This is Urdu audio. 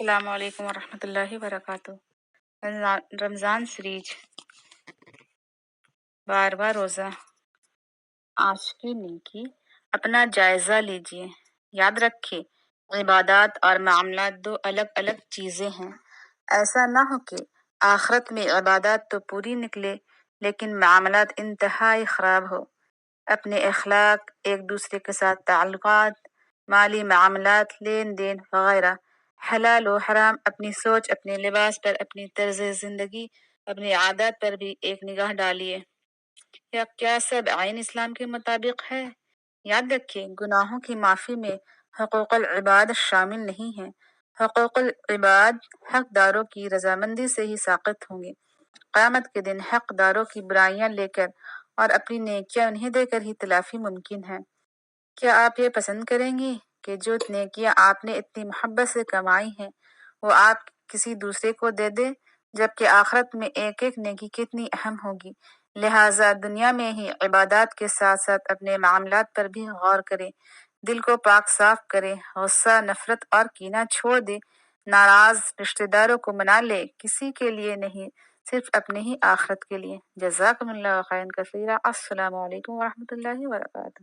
السلام علیکم ورحمۃ اللہ وبرکاتہ۔ رمضان سیریز بار بار روزہ عاشقی نیکی اپنا جائزہ لیجئے۔ یاد رکھے عبادات اور معاملات دو الگ الگ چیزیں ہیں۔ ایسا نہ ہو کہ آخرت میں عبادات تو پوری نکلے لیکن معاملات انتہائی خراب ہو۔ اپنے اخلاق، ایک دوسرے کے ساتھ تعلقات، مالی معاملات، لین دین وغیرہ، حلال و حرام، اپنی سوچ، اپنے لباس پر، اپنی طرز زندگی، اپنی عادات پر بھی ایک نگاہ ڈالیے۔ کیا سب عین اسلام کے مطابق ہے؟ یاد رکھیے گناہوں کی معافی میں حقوق العباد شامل نہیں ہیں۔ حقوق العباد حقداروں کی رضامندی سے ہی ساقط ہوں گے۔ قیامت کے دن حقداروں کی برائیاں لے کر اور اپنی نیکیاں انہیں دے کر ہی تلافی ممکن ہے۔ کیا آپ یہ پسند کریں گی کہ جو نیکیاں آپ نے اتنی محبت سے کمائی ہیں وہ آپ کسی دوسرے کو دے دے، جبکہ آخرت میں ایک ایک نیکی کتنی اہم ہوگی؟ لہٰذا دنیا میں ہی عبادات کے ساتھ ساتھ اپنے معاملات پر بھی غور کرے، دل کو پاک صاف کرے، غصہ، نفرت اور کینہ چھوڑ دے، ناراض رشتہ داروں کو منا لے، کسی کے لیے نہیں، صرف اپنے ہی آخرت کے لیے۔ جزاکم اللہ خیرا کثیرا۔ السلام علیکم ورحمۃ اللہ وبرکاتہ۔